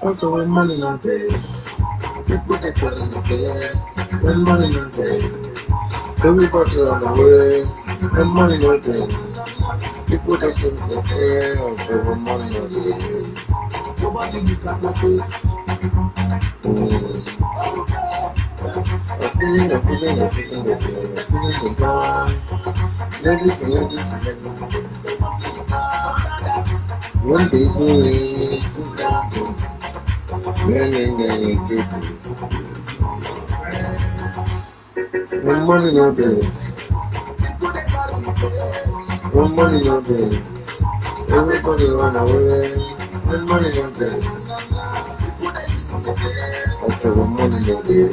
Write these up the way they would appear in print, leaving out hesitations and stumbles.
Also, when money not there, people they calling the bed. When money not there, everybody on the way. When money not there, people they calling the bed. Also, when money not there, nobody you got my face. I'm feeling the vibe. Ladies. When people when money not there, when money not there, everybody run away. When money not there, I said when money not there.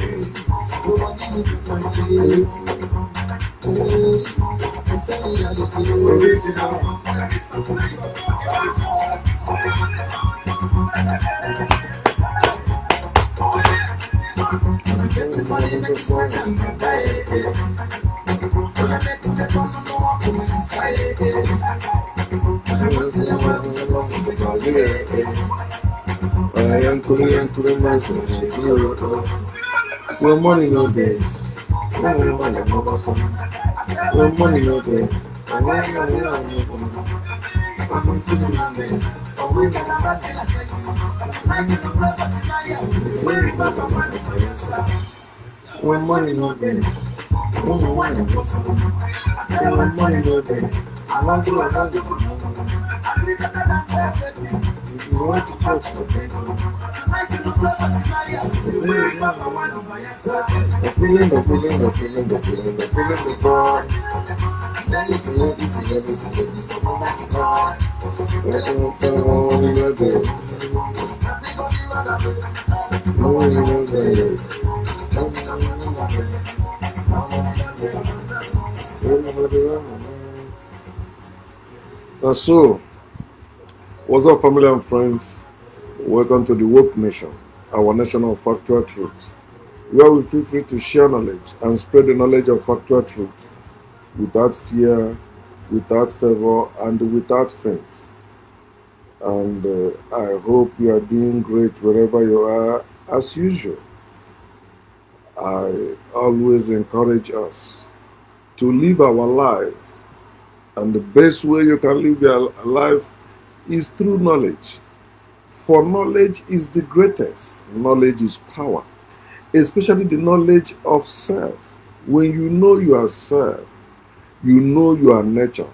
When money no there, when money no there, when money no there, when money no there, I want to you want to touch the people. The feeling the God. Then you feel this, the moment you God. When you feel money no there, money no there. So, what's up, family and friends? Welcome to the Woke Nation, our nation of factual truth, where we feel free to share knowledge and spread the knowledge of factual truth without fear, without favor, and without faint. And I hope you are doing great wherever you are, as usual. I always encourage us to live our life, and the best way you can live your life is through knowledge. For knowledge is the greatest. Knowledge is power, especially the knowledge of self. When you know yourself, you know your nature,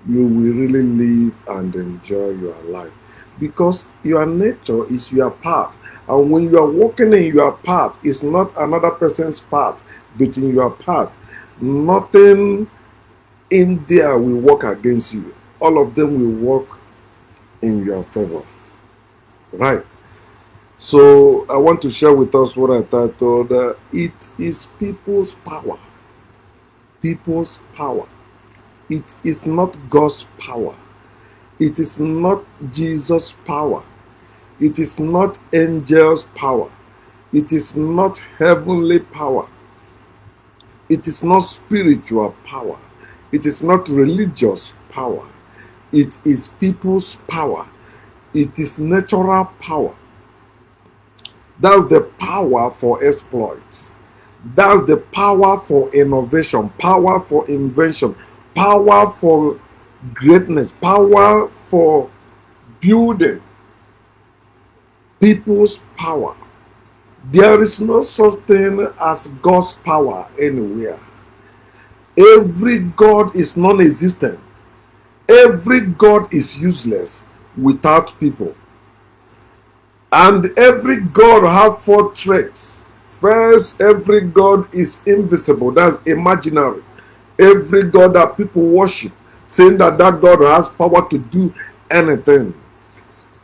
you will really live and enjoy your life, because your nature is your path. And when you are walking in your path, it's not another person's path, but in your path. Nothing in there will work against you. All of them will work in your favor. Right. So I want to share with us what I titled, It is People's Power. People's power. It is not God's power. It is not Jesus' power. It is not angels' power. It is not heavenly power. It is not spiritual power. It is not religious power. It is people's power. It is natural power. That's the power for exploits. That's the power for innovation, power for invention, power for greatness, power for building. People's power. There is no such thing as God's power anywhere. Every God is non-existent. Every God is useless without people. And every God has 4 traits. First, every God is invisible. That's imaginary. Every God that people worship, saying that that God has power to do anything,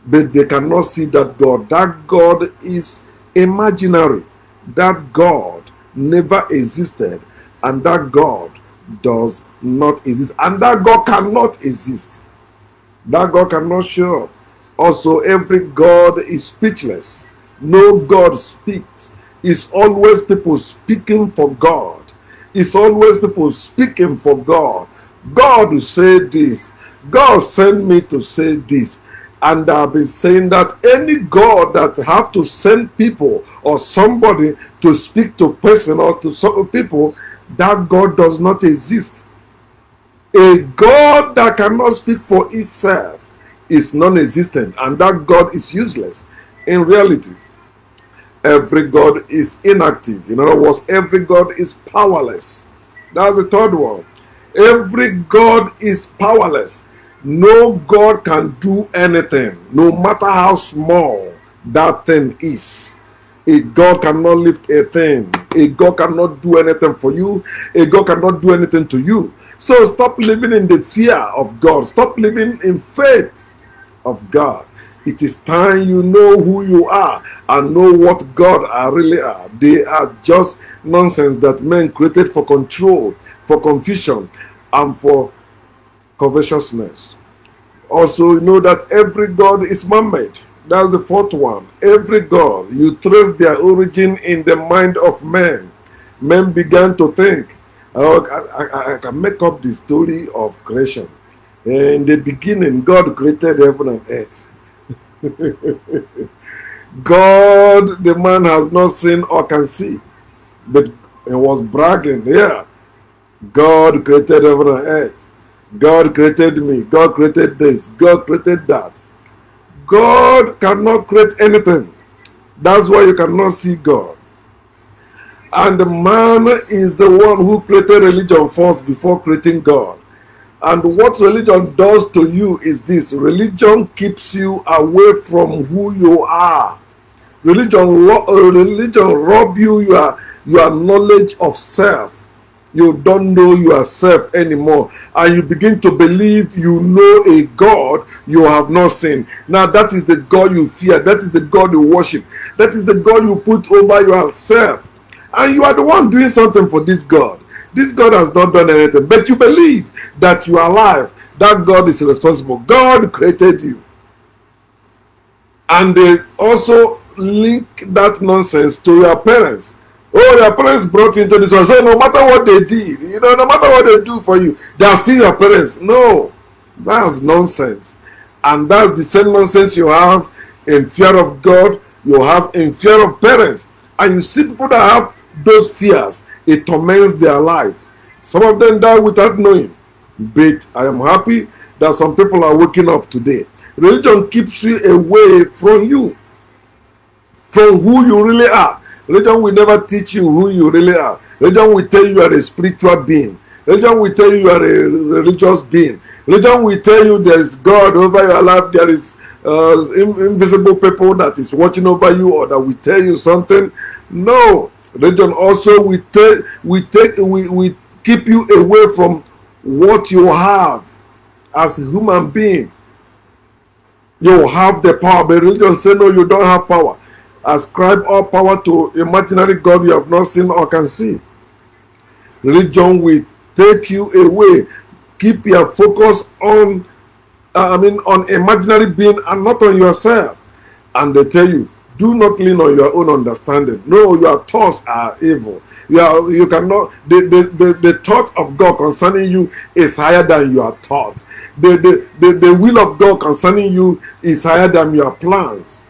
but they cannot see that God. That God is imaginary. That God never existed, and that God does not exist, and that God cannot exist. That God cannot show up. Also, every God is speechless. No God speaks. It's always people speaking for God. It's always people speaking for God. God will say this. God sent me to say this. And I've been saying that any God that have to send people or somebody to speak to person or to some people, that God does not exist. A God that cannot speak for itself is non-existent, and that God is useless. In reality, every God is inactive. In other words, every God is powerless. That's the third one. Every God is powerless. No God can do anything, no matter how small that thing is. A God cannot lift a thing. A God cannot do anything for you. A God cannot do anything to you. So stop living in the fear of God. Stop living in faith of God. It is time you know who you are and know what God really are. They are just nonsense that men created for control, for confusion, and for covetousness. Also, know that every God is man-made. That's the fourth one. Every God, you trace their origin in the mind of men. Men began to think, oh, I can make up the story of creation. In the beginning, God created heaven and earth. God, the man has not seen or can see, but he was bragging, yeah, God created heaven and earth. God created me. God created this. God created that. God cannot create anything. That's why you cannot see God. And man is the one who created religion first before creating God. And what religion does to you is this. Religion keeps you away from who you are. Religion robs you your knowledge of self. You don't know yourself anymore, and you begin to believe you know a God you have not seen. Now that is the God you fear. That is the God you worship. That is the God you put over yourself. And you are the one doing something for this God. This God has not done anything, but you believe that you are alive. That God is responsible. God created you. And they also link that nonsense to your parents. Oh, your parents brought you into this one. So no matter what they did, no matter what they do for you, they are still your parents. No, that's nonsense. And that's the same nonsense you have in fear of God, you have in fear of parents. And you see people that have those fears, it torments their life. Some of them die without knowing. But I am happy that some people are waking up today. Religion keeps you away from you, from who you really are. Religion will never teach you who you really are. Religion will tell you are a spiritual being. Religion will tell you are a religious being. Religion will tell you there is God over your life. There is invisible people that is watching over you or that will tell you something. No. Religion also will keep you away from what you have as a human being. You have the power, but religion say no, you don't have power. Ascribe all power to imaginary God you have not seen or can see. Religion will take you away. Keep your focus on imaginary being and not on yourself. And they tell you, do not lean on your own understanding. No, your thoughts are evil. You cannot. The thought of God concerning you is higher than your thought. The will of God concerning you is higher than your plans.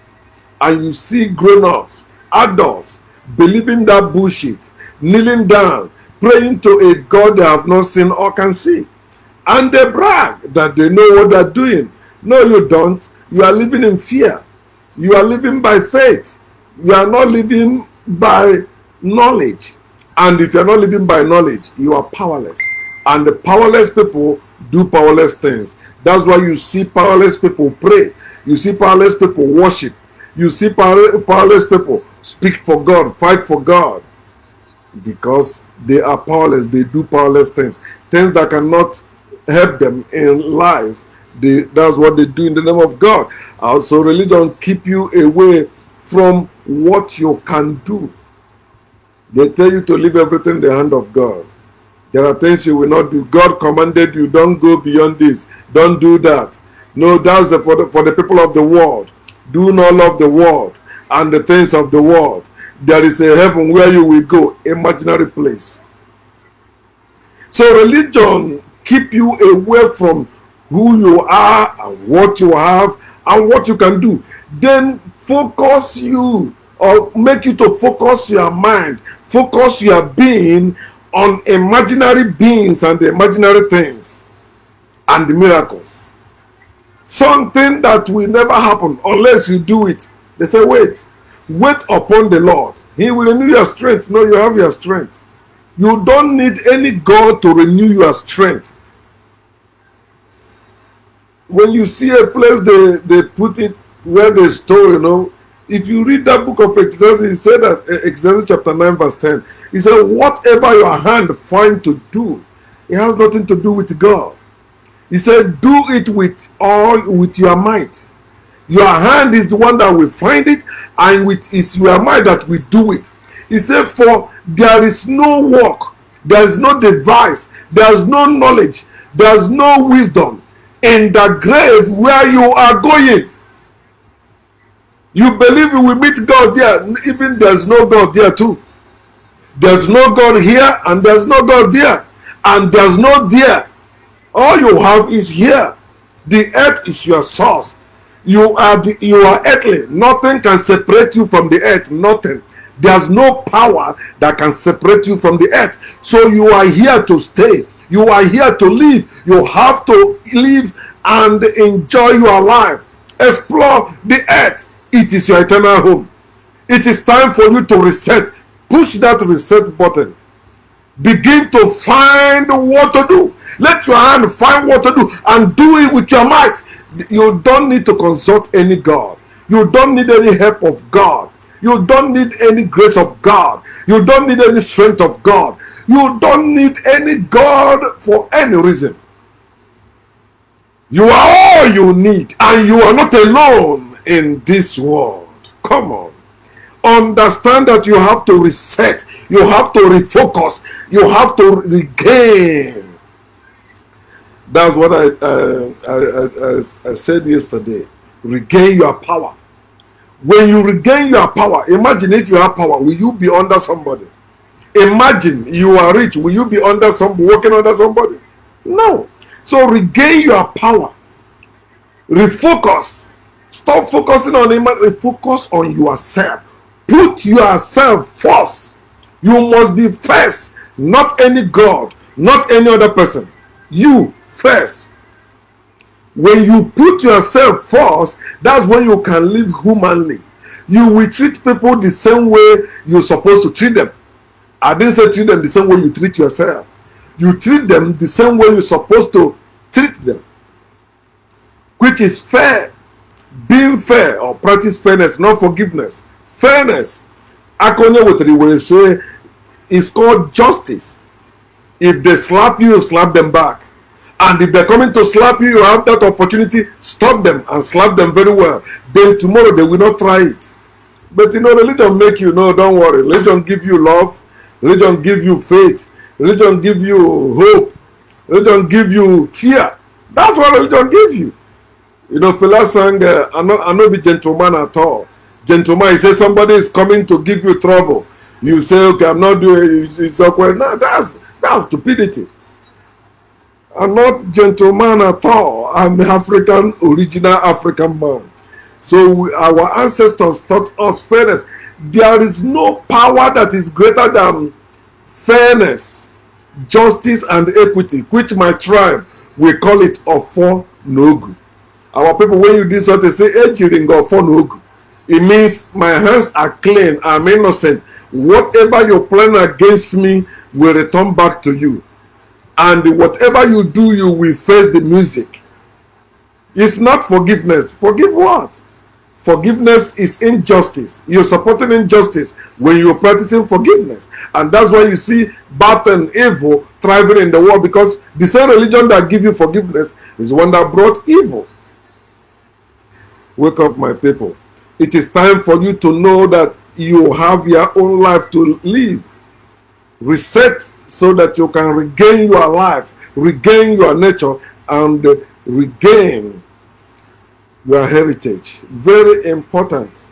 And you see grown-ups, adults, believing that bullshit, kneeling down, praying to a God they have not seen or can see. And they brag that they know what they're doing. No, you don't. You are living in fear. You are living by faith. You are not living by knowledge. And if you are not living by knowledge, you are powerless. And the powerless people do powerless things. That's why you see powerless people pray. You see powerless people worship. You see powerless people speak for God, fight for God. Because they are powerless. They do powerless things. Things that cannot help them in life. That's what they do in the name of God. Also, religion keep you away from what you can do. They tell you to leave everything in the hand of God. There are things you will not do. God commanded you, don't go beyond this. Don't do that. No, that's for the people of the world. Do not love the world. and the things of the world. There is a heaven where you will go, imaginary place. So religion keep you away from who you are and what you have and what you can do. Then focus you, or make you to focus your mind, focus your being on imaginary beings and the imaginary things and the miracles. Something that will never happen unless you do it. They say, wait upon the Lord. He will renew your strength. No, you have your strength. You don't need any God to renew your strength. When you see a place, they put it where they store, you know. If you read that book of Exodus, he said that, Exodus chapter 9 verse 10, he said, whatever your hand find to do, it has nothing to do with God. He said, do it with your might. Your hand is the one that will find it, and it's your might that will do it. He said, for there is no work, there is no device, there is no knowledge, there is no wisdom in the grave where you are going. You believe you will meet God there, even there's no God there too. There's no God here, and there's no God there, and there's no there. All you have is here. The earth is your source. You are earthly. Nothing can separate you from the earth. Nothing. There's no power that can separate you from the earth. So you are here to stay. You are here to live. You have to live and enjoy your life. Explore the earth. It is your eternal home. It is time for you to reset. Push that reset button. Begin to find what to do. Let your hand find what to do and do it with your might. You don't need to consult any God. You don't need any help of God. You don't need any grace of God. You don't need any strength of God. You don't need any God for any reason. You are all you need, and you are not alone in this world. Come on. Understand that you have to reset. You have to refocus. You have to regain. That's what I said yesterday. Regain your power. When you regain your power, imagine if you have power, will you be under somebody? Imagine you are rich, will you be under working under somebody? No. So regain your power. Refocus. Stop focusing on him. Focus on yourself. Put yourself first. You must be first. Not any God, not any other person. You first. When you put yourself first, that's when you can live humanly. You will treat people the same way you're supposed to treat them. I didn't say treat them the same way you treat yourself. You treat them the same way you're supposed to treat them, which is fair. Being fair, or practice fairness, not forgiveness. Fairness, Akonye with the way say, is called justice. If they slap you, you slap them back. And if they're coming to slap you, you have that opportunity, stop them and slap them very well. Then tomorrow they will not try it. But you know, religion make you know, don't worry. Religion give you love. Religion give you faith. Religion give you hope. Religion give you fear. That's what religion give you. You know, Fela sang, I'm not be gentleman at all. Gentleman, he says somebody is coming to give you trouble. You say, okay, I'm not doing it. It's awkward. No, that's stupidity. I'm not gentleman at all. I'm African, original African man. So our ancestors taught us fairness. There is no power that is greater than fairness, justice, and equity, which my tribe, we call it Ofo Nogu. Our people, when you do so, they say, Ejiring Ofo Nogu. It means my hands are clean, I'm innocent. Whatever you plan against me will return back to you. And whatever you do, you will face the music. It's not forgiveness. Forgive what? Forgiveness is injustice. You're supporting injustice when you're practicing forgiveness. And that's why you see bad and evil thriving in the world, because the same religion that gives you forgiveness is the one that brought evil. Wake up, my people. It is time for you to know that you have your own life to live. Reset so that you can regain your life, regain your nature, and regain your heritage. Very important.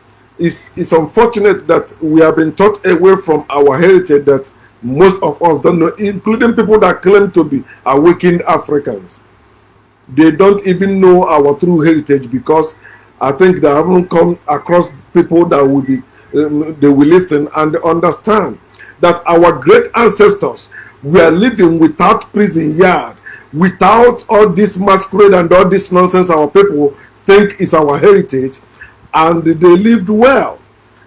it's unfortunate that we have been taught away from our heritage that most of us don't know, including people that claim to be awakened Africans. They don't even know our true heritage because I think they haven't come across people that will be they will listen and understand that our great ancestors were living without prison yard, without all this masquerade and all this nonsense our people think is our heritage, and they lived well.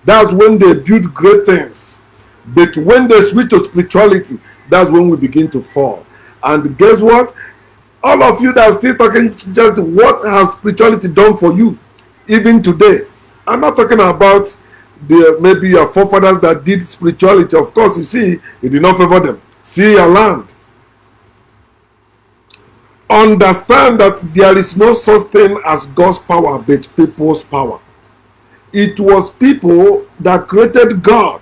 That's when they built great things. But when they switch to spirituality, that's when we begin to fall. And guess what? All of you that are still talking just what has spirituality done for you, even today. I'm not talking about maybe your forefathers that did spirituality. Of course, you see, it did not favor them. See your land. Understand that there is no such thing as God's power, but people's power. It was people that created God.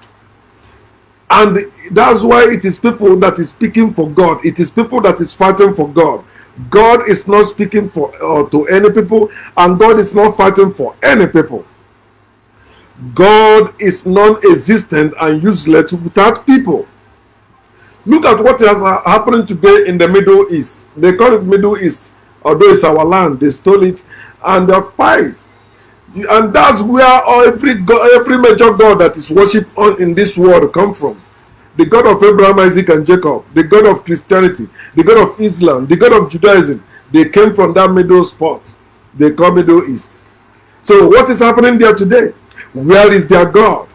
And that's why it is people that is speaking for God. It is people that is fighting for God. God is not speaking for to any people, and God is not fighting for any people. God is non-existent and useless without people. Look at what has happened today in the Middle East. They call it Middle East, although it's our land. They stole it and they occupied it. And that's where every major god that is worshipped on in this world come from. The God of Abraham, Isaac, and Jacob, the God of Christianity, the God of Islam, the God of Judaism, they came from that middle spot. They call Middle East. So what is happening there today? Where is their God?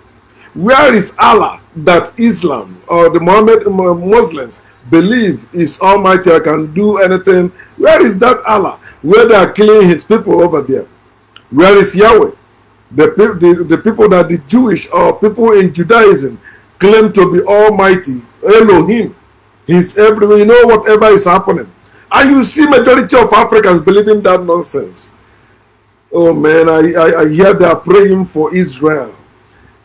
Where is Allah that Islam or the Muslims believe is almighty and can do anything? Where is that Allah? Where they are killing his people over there? Where is Yahweh? The people that the Jewish or people in Judaism claim to be almighty, Elohim. He's everywhere. You know, whatever is happening. And you see majority of Africans believing that nonsense. Oh man, I hear they are praying for Israel.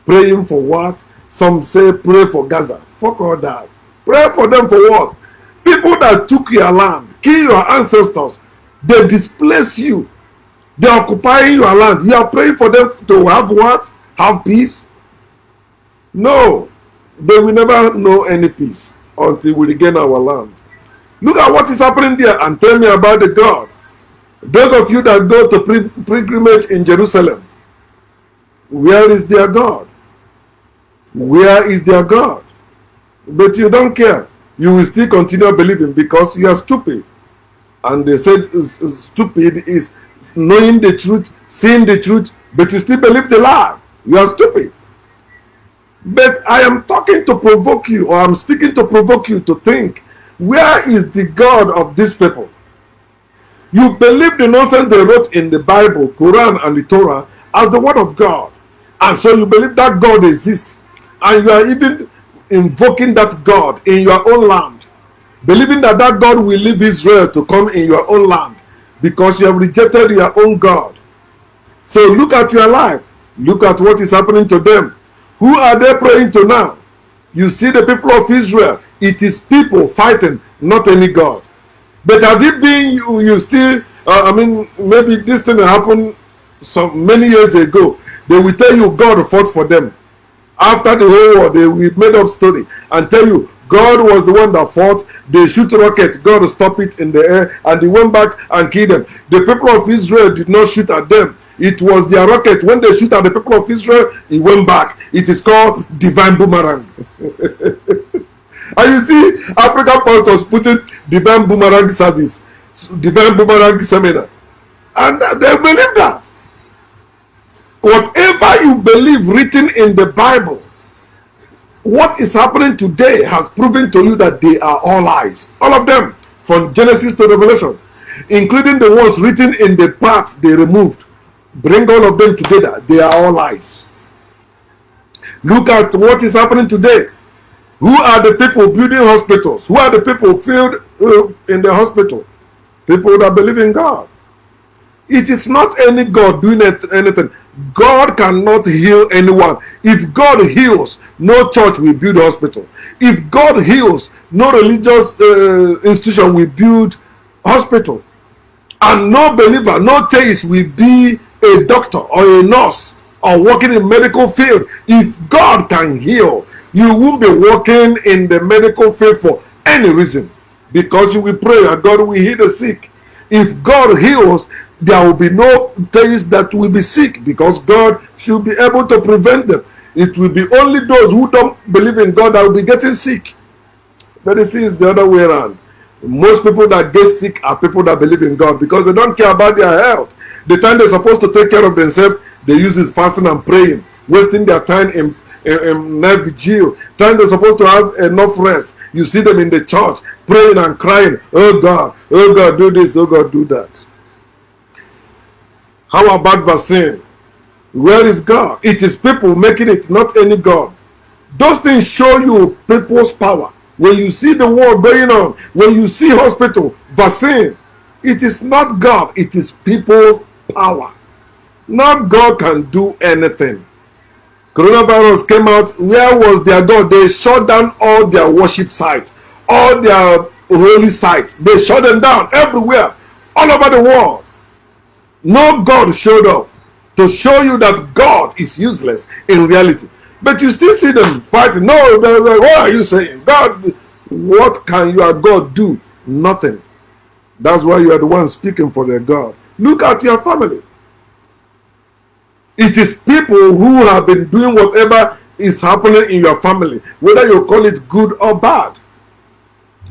Praying for what? Some say pray for Gaza. Fuck all that. Pray for them for what? People that took your land, kill your ancestors, they displace you. They are occupying your land. You are praying for them to have what? Have peace? No. They will never know any peace until we regain our land. Look at what is happening there and tell me about the God. Those of you that go to pilgrimage in Jerusalem, where is their God? Where is their God? But you don't care. You will still continue believing because you are stupid. And they said stupid is knowing the truth, seeing the truth, but you still believe the lie. You are stupid. But I am talking to provoke you, or I'm speaking to provoke you to think, where is the God of these people? You believe the nonsense they wrote in the Bible, Quran, and the Torah as the word of God. And so you believe that God exists. And you are even invoking that God in your own land. Believing that that God will leave Israel to come in your own land. Because you have rejected your own God. So look at your life. Look at what is happening to them. Who are they praying to now? You see the people of Israel. It is people fighting, not any God. But had it been you still, maybe this thing happened many years ago. They will tell you God fought for them. After the whole war, they will made up story and tell you God was the one that fought. They shoot rocket, God stop it in the air, and they went back and killed them. The people of Israel did not shoot at them. It was their rocket. When they shoot at the people of Israel, it went back. It is called divine boomerang. And you see, African pastors putting divine boomerang service, divine boomerang seminar. And they believe that. Whatever you believe written in the Bible, what is happening today has proven to you that they are all lies. All of them, from Genesis to Revelation, including the ones written in the parts they removed. Bring all of them together. They are all lies. Look at what is happening today. Who are the people building hospitals? Who are the people filled in the hospital? People that believe in God. It is not any God doing anything. God cannot heal anyone. If God heals, no church will build a hospital. If God heals, no religious institution will build hospital. And no believer, no theist will be a doctor or a nurse or working in medical field. If God can heal, you won't be working in the medical field for any reason, because you will pray and God will heal the sick. If God heals, there will be no things that will be sick, because God should be able to prevent them. It will be only those who don't believe in God that will be getting sick. But you see, it's the other way around. Most people that get sick are people that believe in God, because they don't care about their health. The time they're supposed to take care of themselves, they use it fasting and praying, wasting their time in night vigil. Time they're supposed to have enough rest, you see them in the church praying and crying, oh God, do this, oh God, do that. How about vaccine? Where is God? It is people making it, not any God. Those things show you people's power. When you see the war going on, when you see hospital, vaccine, it is not God, it is people's power. Not God can do anything. Coronavirus came out, where was their God? They shut down all their worship sites, all their holy sites. They shut them down everywhere, all over the world. No God showed up to show you that God is useless in reality. But you still see them fighting. No, what are you saying? God, what can your God do? Nothing. That's why you are the one speaking for their God. Look at your family. It is people who have been doing whatever is happening in your family, whether you call it good or bad.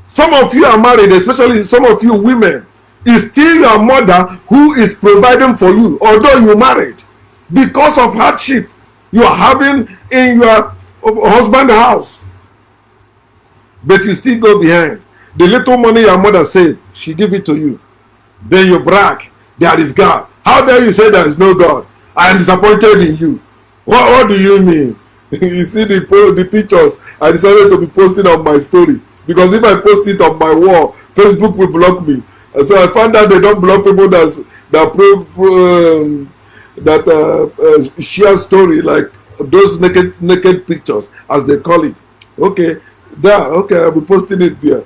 Some of you are married, especially some of you women. It's still your mother who is providing for you, although you married. Because of hardship you are having in your husband's house. But you still go behind. The little money your mother saved, she give it to you. Then you brag, there is God. How dare you say there is no God? I am disappointed in you. What do you mean? You see the pictures I decided to be posting on my story. Because if I post it on my wall, Facebook will block me. And so I found out they don't block people that share story, like those naked pictures, as they call it. Okay, I'll be posting it there.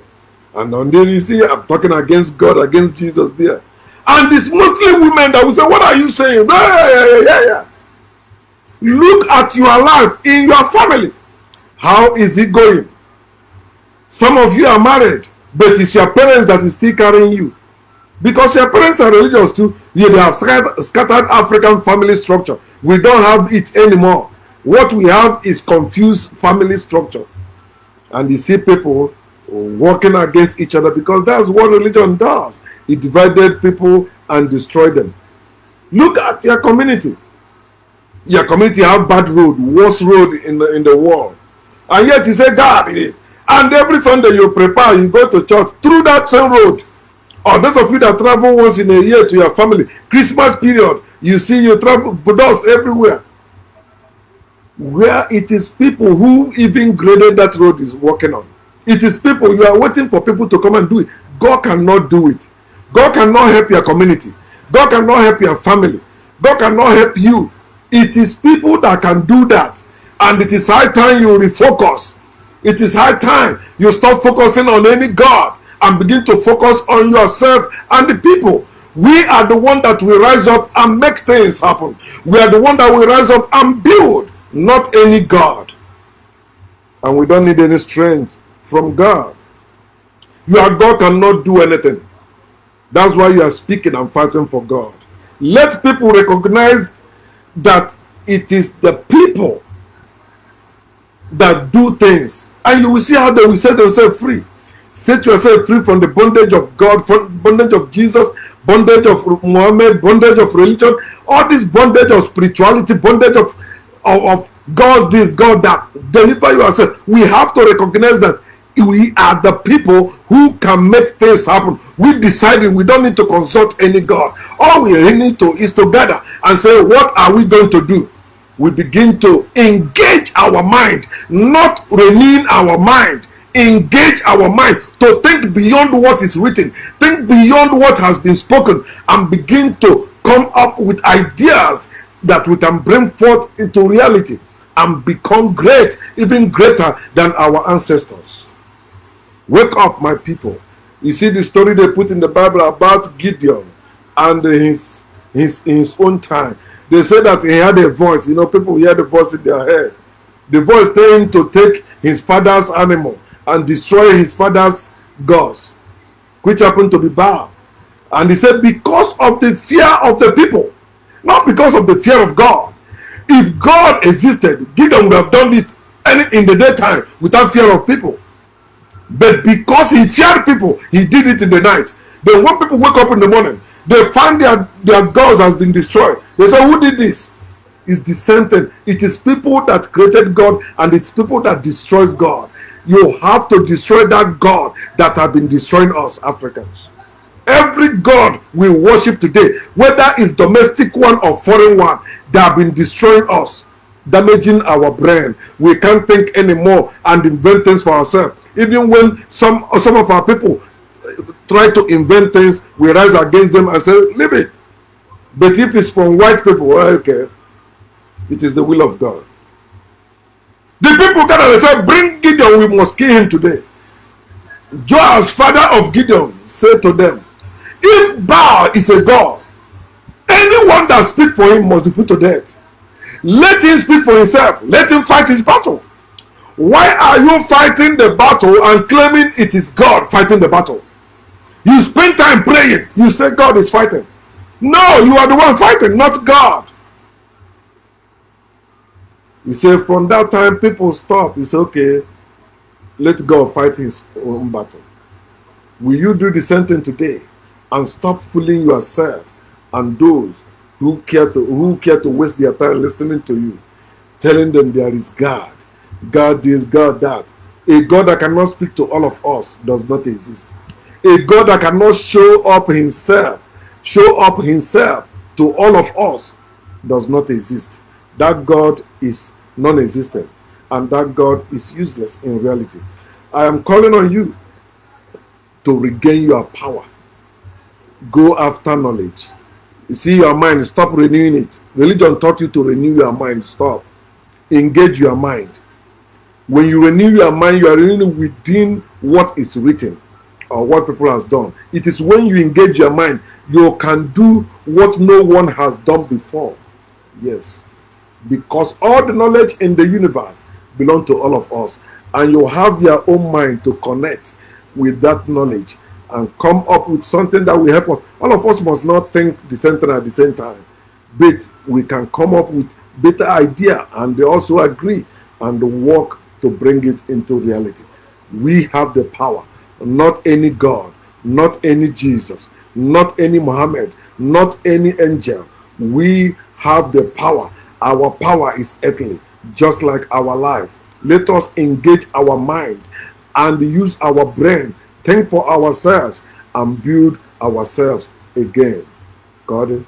And on there you see I'm talking against God, against Jesus there. And these Muslim women that will say, what are you saying? Yeah. Look at your life in your family. How is it going? Some of you are married, but it's your parents that is still carrying you. Because your parents are religious too. Yeah, they have scattered African family structure. We don't have it anymore. What we have is confused family structure. And you see people working against each other, because that's what religion does. It divided people and destroyed them. Look at your community. Your community have bad road, worst road in the world. And yet you say God is. And every Sunday you prepare, you go to church through that same road. Or those of you that travel once in a year to your family, Christmas period, you see you travel, Buddhas everywhere. Where it is people who even graded that road is working on. It is people, you are waiting for people to come and do it. God cannot do it. God cannot help your community. God cannot help your family. God cannot help you. It is people that can do that. And it is high time you refocus. It is high time you stop focusing on any God and begin to focus on yourself and the people. We are the one that will rise up and make things happen. We are the one that will rise up and build, not any God. And we don't need any strength from God. Your God cannot do anything. That's why you are speaking and fighting for God. Let people recognize that it is the people that do things, and you will see how they will set themselves free. Set yourself free from the bondage of God, from bondage of Jesus, bondage of Muhammad, bondage of religion, all this bondage of spirituality, bondage of God this, God that. Deliver yourself. We have to recognize that we are the people who can make things happen. We decided we don't need to consult any God. All we need to is to gather and say, what are we going to do? We begin to engage our mind, not renew our mind. Engage our mind to think beyond what is written, think beyond what has been spoken, and begin to come up with ideas that we can bring forth into reality and become great, even greater than our ancestors. Wake up, my people. You see the story they put in the Bible about Gideon and his own time. They say that he had a voice. You know, people hear the voice in their head. The voice telling him to take his father's animal and destroy his father's gods, which happened to be Baal. And he said, because of the fear of the people, not because of the fear of God. If God existed, Gideon would have done it in the daytime without fear of people. But because he feared people, he did it in the night. Then when people wake up in the morning, they find their gods has been destroyed. They say, who did this? It's the same thing. It is people that created God, and it's people that destroys God. You have to destroy that God that have been destroying us Africans. Every God we worship today, whether it's domestic one or foreign one, they have been destroying us, damaging our brain. We can't think anymore and invent things for ourselves. Even when some of our people try to invent things, we rise against them and say, leave it. But if it's from white people, well, okay, it is the will of God. The people gathered and said, bring Gideon, we must kill him today. Joash, father of Gideon, said to them, if Baal is a god, anyone that speaks for him must be put to death. Let him speak for himself. Let him fight his battle. Why are you fighting the battle and claiming it is God fighting the battle? You spend time praying. You say God is fighting. No, you are the one fighting, not God. You say from that time people stop. You say, okay, let God fight his own battle. Will you do the same thing today and stop fooling yourself and those who care to waste their time listening to you, telling them there is God, God this, God that. A God that cannot speak to all of us does not exist. A God that cannot show up himself to all of us does not exist. That God is non-existent, and that God is useless in reality. I am calling on you to regain your power. Go after knowledge. You see your mind, stop renewing it. Religion taught you to renew your mind. Stop. Engage your mind. When you renew your mind, you are renewing within what is written or what people has done. It is when you engage your mind, you can do what no one has done before. Yes. Because all the knowledge in the universe belongs to all of us. And you have your own mind to connect with that knowledge and come up with something that will help us. All of us must not think the same thing at the same time. But we can come up with better idea and they also agree and work to bring it into reality. We have the power. Not any God, not any Jesus, not any Muhammad, not any angel. We have the power. Our power is earthly, just like our life. Let us engage our mind and use our brain, think for ourselves, and build ourselves again. Got it?